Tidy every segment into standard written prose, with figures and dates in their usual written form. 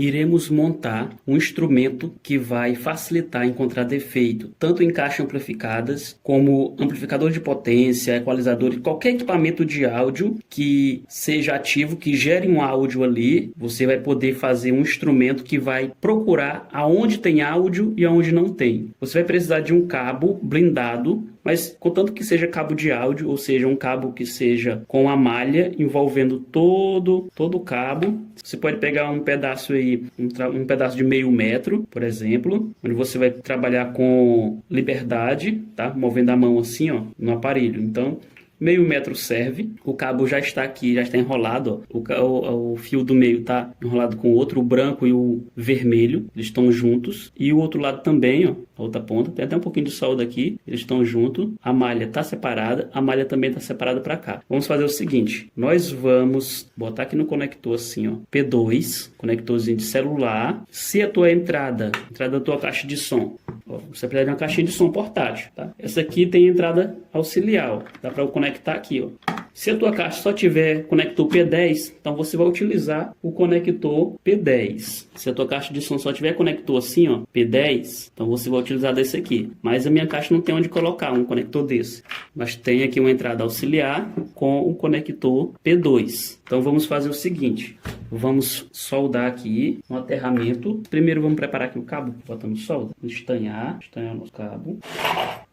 iremos montar um instrumento que vai facilitar encontrar defeito, tanto em caixas amplificadas, como amplificador de potência, equalizador, qualquer equipamento de áudio que seja ativo, que gere um áudio ali, você vai poder fazer um instrumento que vai procurar aonde tem áudio e aonde não tem. Você vai precisar de um cabo blindado, mas contanto que seja cabo de áudio, ou seja, um cabo que seja com a malha envolvendo todo o cabo. Você pode pegar um pedaço aí, um pedaço de 0,5 metro, por exemplo, onde você vai trabalhar com liberdade, tá? Movendo a mão assim, ó, no aparelho. Então, 0,5 metro serve, o cabo já está aqui, já está enrolado, ó. O fio do meio está enrolado com o outro, o branco e o vermelho, eles estão juntos, e o outro lado também, ó, a outra ponta, tem até um pouquinho de solda aqui, eles estão juntos, a malha está separada, a malha também está separada para cá. Vamos fazer o seguinte, nós vamos botar aqui no conector assim, ó, P2, conectorzinho de celular. Se a tua entrada da tua caixa de som, ó, você precisa de uma caixinha de som portátil, tá? Essa aqui tem entrada auxiliar, ó, dá para eu conectar aqui, ó. Se a tua caixa só tiver conector P10, então você vai utilizar o conector P10. Se a tua caixa de som só tiver conector assim, ó, P10, então você vai utilizar desse aqui. Mas a minha caixa não tem onde colocar um conector desse. Mas tem aqui uma entrada auxiliar com o conector P2. Então vamos fazer o seguinte, vamos soldar aqui um aterramento. Primeiro vamos preparar aqui o cabo, botando solda, estanhar o nosso cabo.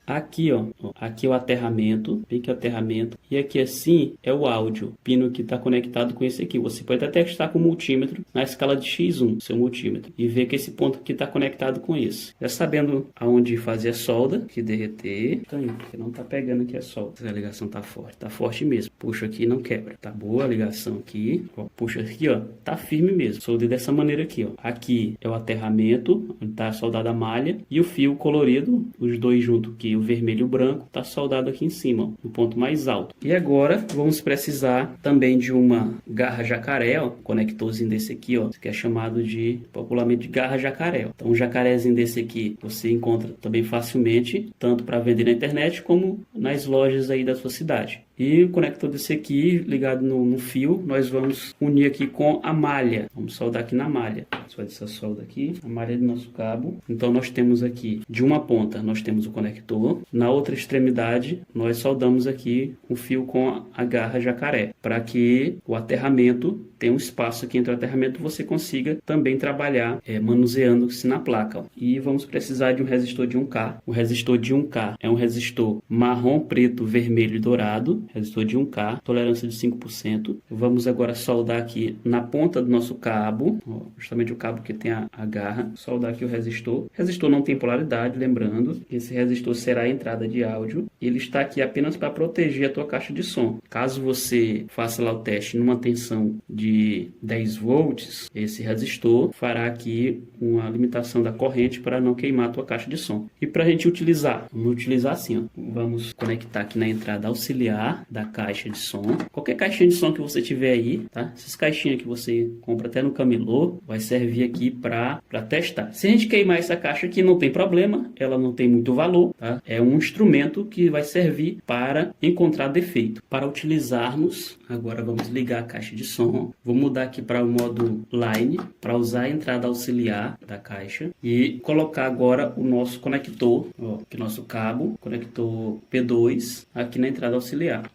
Aqui, ó, aqui é o aterramento, bem que é o aterramento, e aqui assim é o áudio, pino que está conectado com esse aqui. Você pode até testar com o multímetro na escala de X1, seu multímetro, e ver que esse ponto aqui está conectado com esse. Já sabendo aonde fazer a solda, que derreter, porque não está pegando aqui a solda. A ligação tá forte mesmo. Puxa aqui, não quebra. Tá boa a ligação aqui, ó, puxa aqui, ó, tá firme mesmo. Soldei dessa maneira aqui, ó. Aqui é o aterramento, onde está soldada a malha, e o fio colorido, os dois juntos aqui, o vermelho e o branco, está soldado aqui em cima, ó, no ponto mais alto. E agora vamos precisar também de uma garra jacaré, ó, conectorzinho desse aqui, ó, que é chamado de popularmente de garra jacaré, ó. Então um jacarezinho desse aqui você encontra também facilmente, tanto para vender na internet como nas lojas aí da sua cidade. E o conector desse aqui, ligado no fio, nós vamos unir aqui com a malha. Vamos soldar aqui na malha. Só essa solda aqui, a malha do nosso cabo. Então nós temos aqui, de uma ponta, nós temos o conector. Na outra extremidade, nós soldamos aqui o fio com a garra jacaré, para que o aterramento tenha um espaço aqui entre o aterramento, você consiga também trabalhar manuseando-se na placa, ó. E vamos precisar de um resistor de 1K. O resistor de 1K é um resistor marrom, preto, vermelho e dourado. Resistor de 1K, tolerância de 5%. Vamos agora soldar aqui na ponta do nosso cabo, ó, justamente o cabo que tem a garra, soldar aqui o resistor. O resistor não tem polaridade, lembrando, esse resistor será a entrada de áudio. Ele está aqui apenas para proteger a tua caixa de som. Caso você faça lá o teste numa tensão de 10 volts, esse resistor fará aqui uma limitação da corrente para não queimar a tua caixa de som. E para a gente utilizar, vamos utilizar assim, ó. Vamos conectar aqui na entrada auxiliar da caixa de som. Qualquer caixinha de som que você tiver aí, tá? Essas caixinhas que você compra até no camelô, vai servir aqui para testar. Se a gente queimar essa caixa aqui, não tem problema, ela não tem muito valor, tá? É um instrumento que vai servir para encontrar defeito. Para utilizarmos, agora vamos ligar a caixa de som. Vou mudar aqui para o modo line, para usar a entrada auxiliar da caixa e colocar agora o nosso conector, ó, aqui nosso cabo, conector P2, aqui na entrada auxiliar.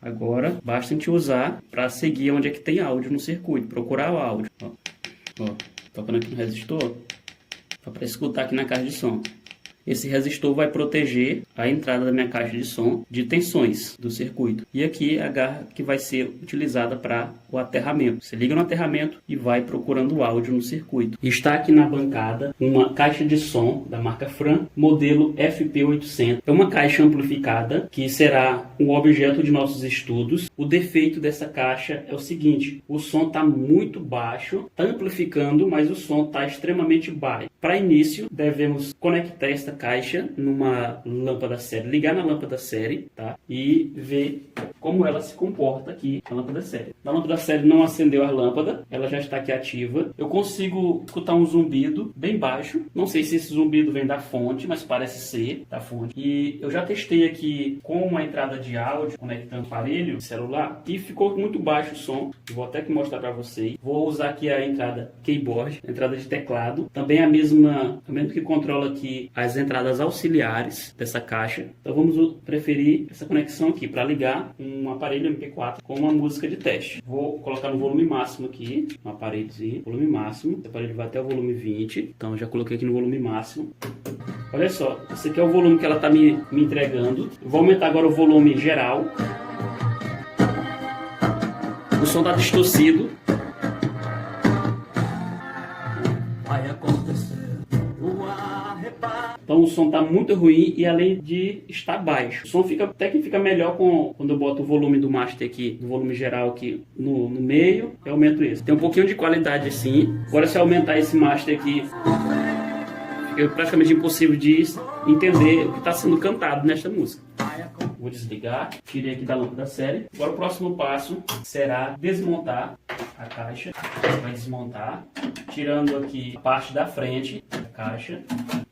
Agora, basta a gente usar para seguir onde é que tem áudio no circuito, procurar o áudio. Ó, tocando aqui no resistor, para escutar aqui na caixa de som. Esse resistor vai proteger a entrada da minha caixa de som de tensões do circuito. E aqui a garra que vai ser utilizada para o aterramento. Você liga no aterramento e vai procurando o áudio no circuito. Está aqui na bancada uma caixa de som da marca Fran, modelo FP800. É uma caixa amplificada que será o objeto de nossos estudos. O defeito dessa caixa é o seguinte: o som está muito baixo, está amplificando, mas o som está extremamente baixo. Para início, devemos conectar esta caixa numa lâmpada série, ligar na lâmpada série, tá? E ver como ela se comporta aqui na lâmpada série. Na lâmpada série não acendeu a lâmpada, ela já está aqui ativa. Eu consigo escutar um zumbido bem baixo. Não sei se esse zumbido vem da fonte, mas parece ser da fonte. E eu já testei aqui com uma entrada de áudio, conectando o aparelho celular, e ficou muito baixo o som. Eu vou até que mostrar para vocês. Vou usar aqui a entrada keyboard, a entrada de teclado. Também a mesma que controla aqui as entradas auxiliares dessa caixa. Então vamos preferir essa conexão aqui para ligar um aparelho MP4 com uma música de teste. Vou colocar no volume máximo aqui, um aparelhozinho, volume máximo. O aparelho vai até o volume 20, então já coloquei aqui no volume máximo. Olha só, esse aqui é o volume que ela está me entregando. Eu vou aumentar agora o volume geral. O som está distorcido. Então o som está muito ruim e além de estar baixo. O som até que fica melhor quando eu boto o volume do master aqui, o volume geral aqui no meio, eu aumento esse. Tem um pouquinho de qualidade assim. Agora se eu aumentar esse master aqui, é praticamente impossível de entender o que está sendo cantado nesta música. Vou desligar, tirei aqui da lâmpada série. Agora o próximo passo será desmontar a caixa. Você vai desmontar, tirando aqui a parte da frente da caixa.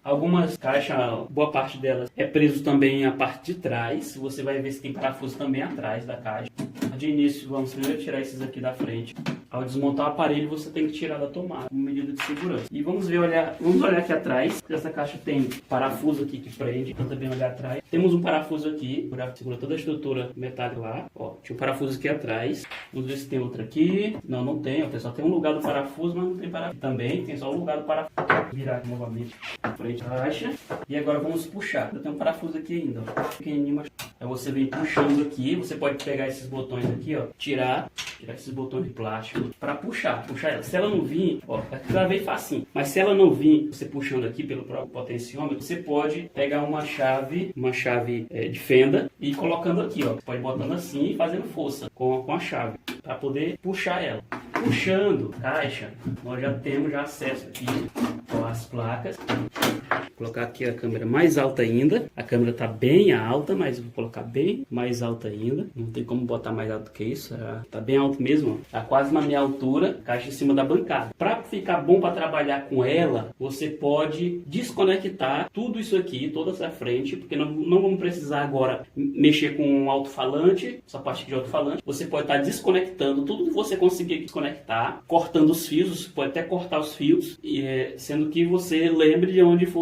Algumas caixas, boa parte delas é preso também a parte de trás. Você vai ver se tem parafuso também atrás da caixa. De início, vamos primeiro tirar esses aqui da frente. Ao desmontar o aparelho, você tem que tirar da tomada, como medida de segurança. E vamos olhar aqui atrás. Essa caixa tem parafuso aqui que prende, então também olhar atrás. Temos um parafuso aqui, para segurar toda a estrutura metálica lá. Ó, tinha um parafuso aqui atrás. Vamos ver se tem outro aqui. Não tem. Ó, só tem um lugar do parafuso, mas não tem parafuso. Também tem só o lugar do parafuso. Vou virar aqui novamente a frente da caixa. E agora vamos puxar. Eu tenho um parafuso aqui ainda, ó. Pequenininho, mas... Aí você vem puxando aqui. Você pode pegar esses botões aqui, ó. Tirar esses botões de plástico para puxar ela. Se ela não vir, ó, ela vem facinho. Mas se ela não vir, você puxando aqui pelo próprio potenciômetro, você pode pegar uma chave de fenda e ir colocando aqui, ó. Você pode ir botando assim e fazendo força com a chave para poder puxar ela. Puxando a caixa, nós já temos acesso aqui às placas. Vou colocar aqui a câmera mais alta ainda. A câmera está bem alta, mas eu vou colocar bem mais alta ainda. Não tem como botar mais alto que isso. Está bem alto mesmo. Está quase na minha altura. Caixa em cima da bancada. Para ficar bom para trabalhar com ela, você pode desconectar tudo isso aqui, toda essa frente, porque não vamos precisar agora mexer com um alto-falante, essa parte aqui de alto-falante. Você pode estar desconectando tudo que você conseguir desconectar, cortando os fios. Você pode até cortar os fios, sendo que você lembre de onde foi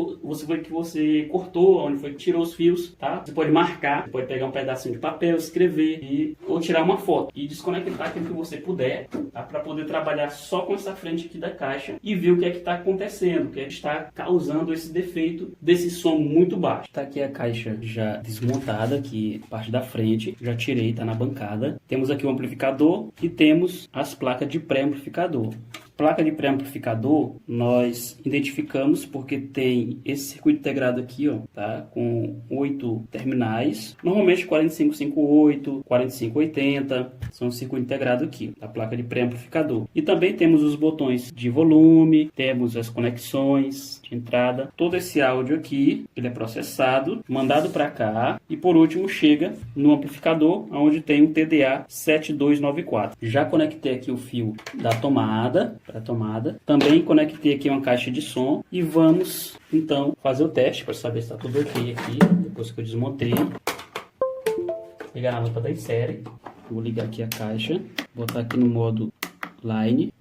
que você cortou, onde foi que tirou os fios, tá? Você pode marcar, você pode pegar um pedacinho de papel, escrever ou tirar uma foto e desconectar aquilo que você puder, tá? Para poder trabalhar só com essa frente aqui da caixa e ver o que é que está acontecendo, o que é que está causando esse defeito desse som muito baixo. Tá aqui a caixa já desmontada, aqui parte da frente, já tirei, tá na bancada. Temos aqui o amplificador e temos as placas de pré-amplificador. Placa de pré-amplificador nós identificamos porque tem esse circuito integrado aqui, ó, tá? Com 8 terminais, normalmente 4558, 4580, são um circuito integrado aqui, a placa de pré-amplificador. E também temos os botões de volume, temos as conexões de entrada, todo esse áudio aqui, ele é processado, mandado para cá e por último chega no amplificador, onde tem um TDA 7294. Já conectei aqui o fio da tomada, para a tomada. Também conectei aqui uma caixa de som e vamos então fazer o teste para saber se está tudo ok aqui, depois que eu desmontei. Ligar na lâmpada em série. Vou ligar aqui a caixa, botar aqui no modo line.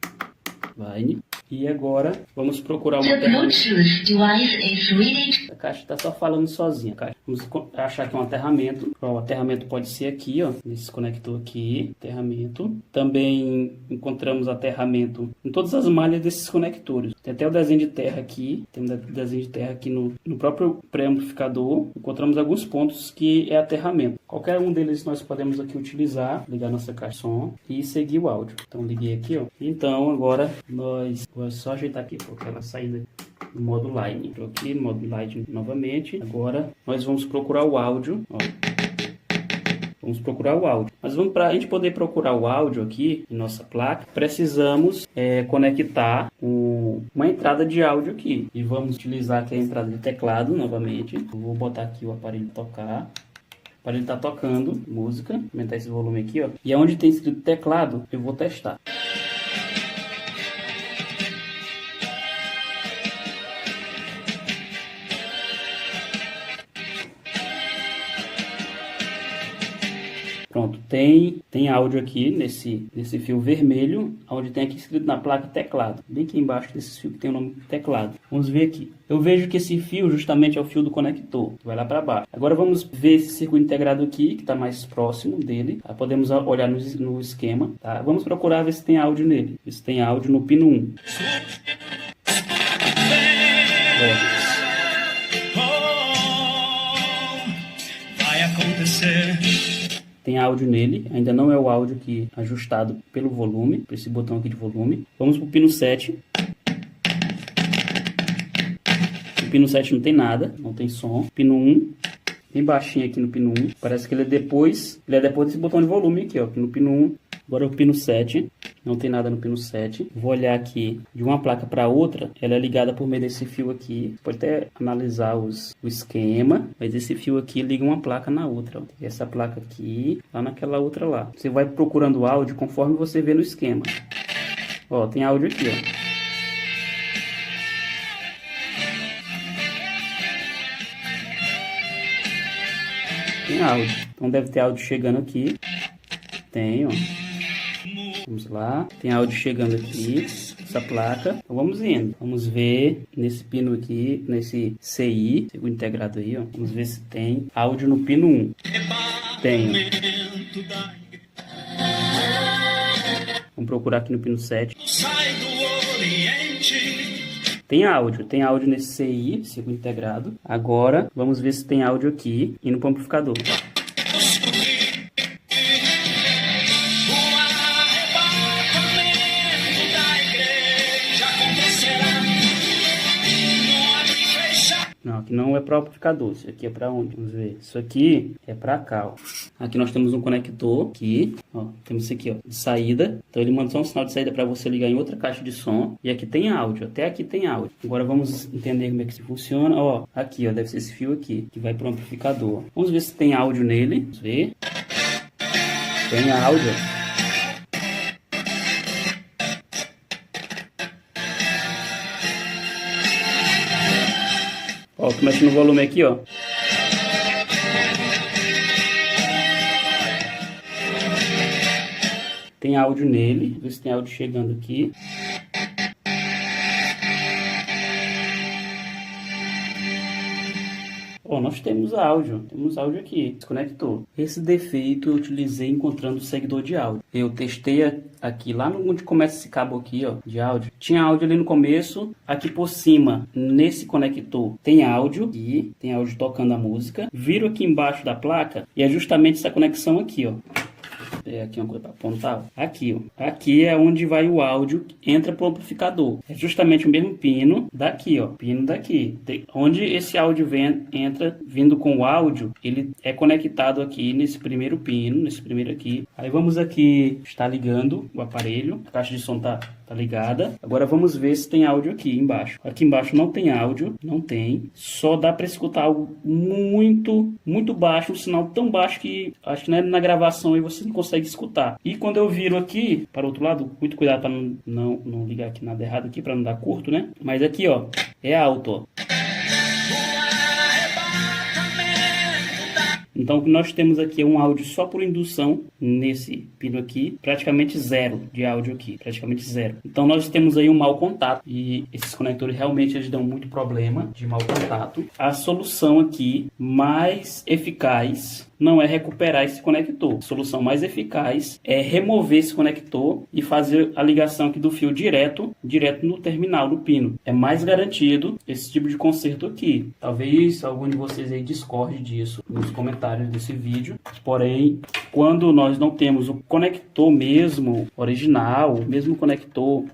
E agora vamos procurar uma a caixa está só falando sozinha. Vamos achar aqui um aterramento. O aterramento pode ser aqui, ó, nesse conector aqui, aterramento. Também encontramos aterramento em todas as malhas desses conectores. Tem até o desenho de terra aqui, tem um desenho de terra aqui no próprio pré-amplificador. Encontramos alguns pontos que é aterramento. Qualquer um deles nós podemos aqui utilizar, ligar nossa caixa de som e seguir o áudio. Então liguei aqui, ó. Então agora vou só ajeitar aqui porque ela saindo no modo line. Estou aqui no modo line novamente. Agora nós vamos procurar o áudio, ó. Vamos procurar o áudio. Mas para a gente poder procurar o áudio aqui em nossa placa, precisamos conectar uma entrada de áudio aqui. E vamos utilizar aqui a entrada de teclado novamente. Eu vou botar aqui o aparelho tocar. O aparelho está tocando música. Aumentar esse volume aqui, ó. E onde tem escrito teclado, eu vou testar. Pronto, tem áudio aqui nesse fio vermelho, onde tem aqui escrito na placa teclado. Bem aqui embaixo desse fio que tem o nome teclado. Vamos ver aqui. Eu vejo que esse fio justamente é o fio do conector, que vai lá para baixo. Agora vamos ver esse circuito integrado aqui, que está mais próximo dele. Tá? Podemos olhar no esquema. Tá? Vamos procurar ver se tem áudio nele. Se tem áudio no pino 1. Vai acontecer. Tem áudio nele, ainda não é o áudio aqui ajustado pelo volume, por esse botão aqui de volume. Vamos para o pino 7. O pino 7 não tem nada, não tem som. Pino 1, bem baixinho aqui no pino 1. Parece que ele é depois desse botão de volume aqui, ó, aqui no pino 1. Agora o pino 7, não tem nada no pino 7. Vou olhar aqui de uma placa para outra, ela é ligada por meio desse fio aqui. Pode até analisar o esquema, mas esse fio aqui liga uma placa na outra. Ó. Essa placa aqui, lá naquela outra lá. Você vai procurando o áudio conforme você vê no esquema. Ó, tem áudio aqui, ó. Tem áudio. Então deve ter áudio chegando aqui. Tem, ó. Vamos lá. Tem áudio chegando aqui. Essa placa. Então vamos indo. Vamos ver nesse pino aqui, nesse CI, circuito integrado aí, ó. Vamos ver se tem áudio no pino 1. Tem. Vamos procurar aqui no pino 7. Tem áudio nesse CI, circuito integrado. Agora, vamos ver se tem áudio aqui e no amplificador. Não, aqui não é para o amplificador, isso aqui é para onde? Vamos ver. Isso aqui é para cá, ó. Aqui nós temos um conector aqui, ó. Temos isso aqui, ó, de saída. Então ele manda só um sinal de saída para você ligar em outra caixa de som. E aqui tem áudio, até aqui tem áudio. Agora vamos entender como é que isso funciona. Ó, aqui, ó, deve ser esse fio aqui, que vai para o amplificador. Vamos ver se tem áudio nele. Vamos ver. Tem áudio. Ó, tô mexendo no volume aqui, ó. Tem áudio nele. Vê se tem áudio chegando aqui. Ó, nós temos áudio aqui, desconectou. Esse defeito eu utilizei encontrando o seguidor de áudio. Eu testei aqui, lá onde começa esse cabo aqui, ó, de áudio. Tinha áudio ali no começo, aqui por cima, nesse conector, tem áudio, e tem áudio tocando a música. Viro aqui embaixo da placa, e é justamente essa conexão aqui, ó. Aqui uma coisa para apontar. Aqui, ó. Aqui é onde vai o áudio, entra pro amplificador. É justamente o mesmo pino daqui, ó. Pino daqui. Onde esse áudio entra vindo com o áudio, ele é conectado aqui nesse primeiro pino, nesse primeiro aqui. Aí vamos aqui, está ligando o aparelho. A caixa de som tá ligada. Agora vamos ver se tem áudio aqui embaixo. Aqui embaixo não tem áudio, não tem. Só dá para escutar algo muito, muito baixo, um sinal tão baixo que acho que na gravação aí você não consegue escutar. E quando eu viro aqui para o outro lado, muito cuidado para não ligar aqui nada errado aqui, para não dar curto, né? Mas aqui, ó, é alto, ó. Então o que nós temos aqui é um áudio só por indução nesse pino aqui, praticamente zero de áudio aqui, praticamente zero. Então nós temos aí um mau contato e esses conectores realmente eles dão muito problema de mau contato. A solução aqui mais eficaz não é recuperar esse conector. A solução mais eficaz é remover esse conector e fazer a ligação aqui do fio direto no terminal, no pino. É mais garantido esse tipo de conserto aqui. Talvez algum de vocês aí discorde disso nos comentários desse vídeo. Porém, quando nós não temos o conector mesmo, original, o mesmo conector,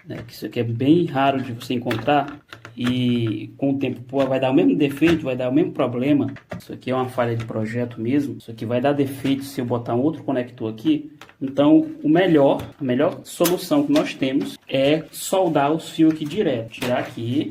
né, que isso aqui é bem raro de você encontrar, e com o tempo vai dar o mesmo defeito, vai dar o mesmo problema. Isso aqui é uma falha de projeto mesmo. Isso aqui vai dar defeito se eu botar um outro conector aqui. Então, a melhor solução que nós temos é soldar os fios aqui direto. Tirar aqui,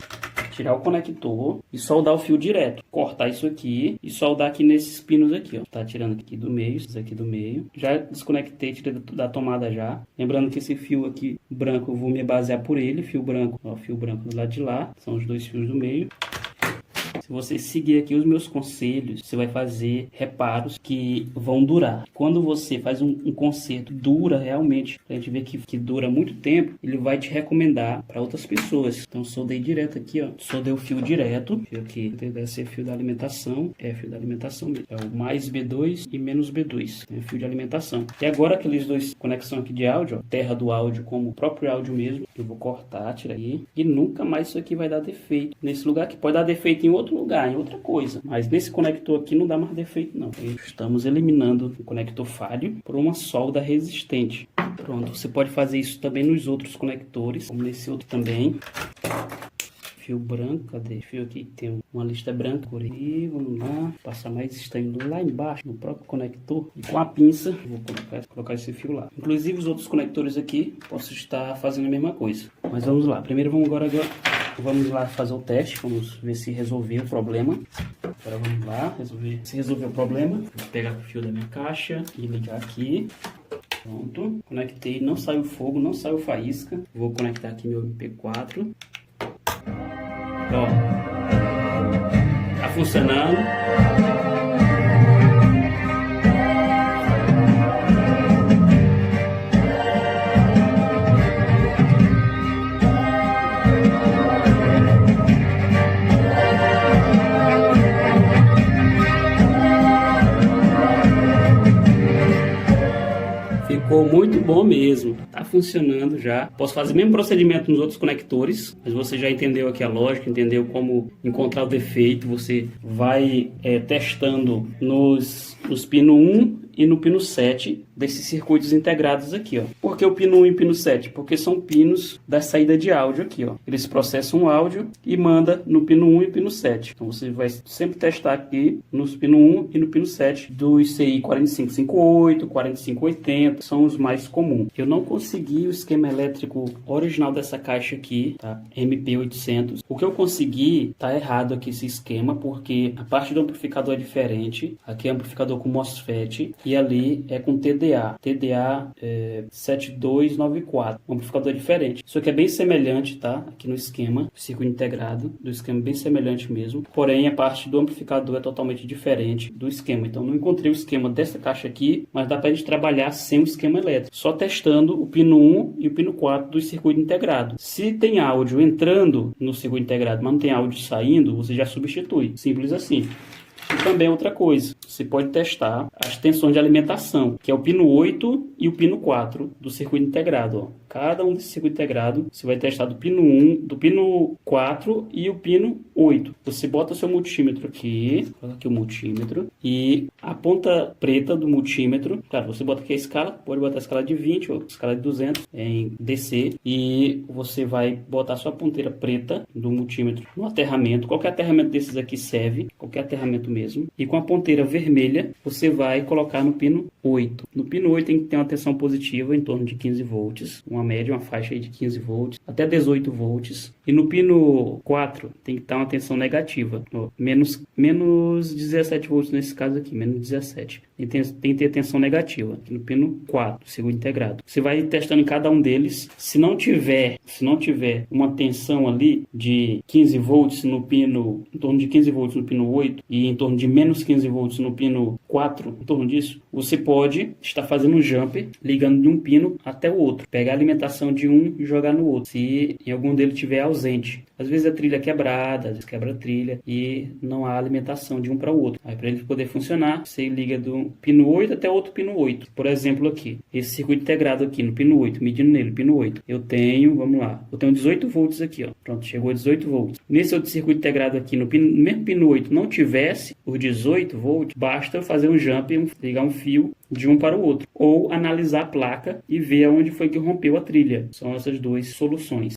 tirar o conector e soldar o fio direto. Cortar isso aqui e soldar aqui nesses pinos aqui, ó. Tá tirando aqui do meio, esses aqui do meio. Já desconectei, tirei da tomada já. Lembrando que esse fio aqui branco eu vou me basear por ele. Fio branco, ó, fio branco do lado de lá. São os dois fios do meio. Se você seguir aqui os meus conselhos, você vai fazer reparos que vão durar. Quando você faz um conserto, dura realmente. A gente vê que dura muito tempo, ele vai te recomendar para outras pessoas. Então, soldei direto aqui, ó. Soldei o fio direto. Fio aqui deve ser fio da alimentação. É fio da alimentação mesmo. É o mais B2 e menos B2. É fio de alimentação. E agora, aqueles dois conexão aqui de áudio, ó, terra do áudio como o próprio áudio mesmo. Eu vou cortar, tirar aí. E nunca mais isso aqui vai dar defeito. Nesse lugar aqui pode dar defeito em outro lugar, em outra coisa, mas nesse conector aqui não dá mais defeito não. Estamos eliminando o conector falho por uma solda resistente. Pronto, você pode fazer isso também nos outros conectores, como nesse outro também. Fio branco, cadê? Fio aqui tem uma lista branca por aí, vamos lá, passar mais estanho lá embaixo, no próprio conector, e com a pinça, vou colocar esse fio lá. Inclusive os outros conectores aqui, posso estar fazendo a mesma coisa. Mas vamos lá, primeiro vamos lá fazer o teste, vamos ver se resolveu o problema. Agora vamos lá, se resolveu o problema, vou pegar o fio da minha caixa e ligar aqui. Pronto, conectei, não saiu fogo, não saiu faísca. Vou conectar aqui meu MP4. Ó, tá funcionando. Ficou muito bom mesmo, tá funcionando já. Posso fazer o mesmo procedimento nos outros conectores, mas você já entendeu aqui a lógica, entendeu como encontrar o defeito. Você vai testando nos pino 1 e no pino 7 desses circuitos integrados aqui, ó. Por que o pino 1 e o pino 7? Porque são pinos da saída de áudio aqui, ó. Eles processam o áudio e manda no pino 1 e pino 7. Então você vai sempre testar aqui nos pino 1 e no pino 7 dos CI 4558, 4580, são os mais comuns. Eu não consegui o esquema elétrico original dessa caixa aqui, tá? MP800. O que eu consegui, tá errado aqui esse esquema, porque a parte do amplificador é diferente. Aqui é amplificador com MOSFET e ali é com TDA 7294, um amplificador diferente. Isso aqui é bem semelhante, tá? Aqui no esquema, circuito integrado, do esquema bem semelhante mesmo, porém a parte do amplificador é totalmente diferente do esquema. Então não encontrei o esquema dessa caixa aqui, mas dá pra gente trabalhar sem o esquema elétrico, só testando o pino 1 e o pino 4 do circuito integrado. Se tem áudio entrando no circuito integrado, mas não tem áudio saindo, você já substitui, simples assim. E também outra coisa, você pode testar as tensões de alimentação, que é o pino 8 e o pino 4 do circuito integrado, ó. Cada um desse circuito integrado, você vai testar do pino 1, do pino 4 e o pino 8. Você bota o seu multímetro aqui, coloca aqui o multímetro, e a ponta preta do multímetro, claro, você bota aqui a escala, pode botar a escala de 20 ou a escala de 200 em DC, e você vai botar a sua ponteira preta do multímetro no aterramento, qualquer aterramento desses aqui serve, qualquer aterramento mesmo, e com a ponteira vermelha, você vai colocar no pino 8. No pino 8 tem que ter uma tensão positiva em torno de 15 volts, uma média, uma faixa aí de 15 volts, até 18 volts. E no pino 4 tem que estar uma tensão negativa, ó, menos 17 volts nesse caso aqui, menos 17. Tem que ter tensão negativa aqui no pino 4, circuito integrado. Você vai testando em cada um deles. Se não tiver uma tensão ali de 15 volts no pino, em torno de 15 volts no pino 8 e em torno de menos 15 volts no pino 4, em torno disso, você pode estar fazendo um jumper, ligando de um pino até o outro. Pegar a alimentação de um e jogar no outro, se em algum deles estiver ausente. Às vezes a trilha é quebrada, às vezes quebra a trilha e não há alimentação de um para o outro. Aí para ele poder funcionar, você liga do pino 8 até outro pino 8. Por exemplo aqui, esse circuito integrado aqui no pino 8, medindo nele, pino 8. Eu tenho, vamos lá, eu tenho 18 volts aqui, ó. Pronto, chegou a 18 volts. Nesse outro circuito integrado aqui, no mesmo pino 8, não tivesse os 18 volts, basta fazer um jump, ligar um fio de um para o outro. Ou analisar a placa e ver onde foi que rompeu a trilha. São essas duas soluções.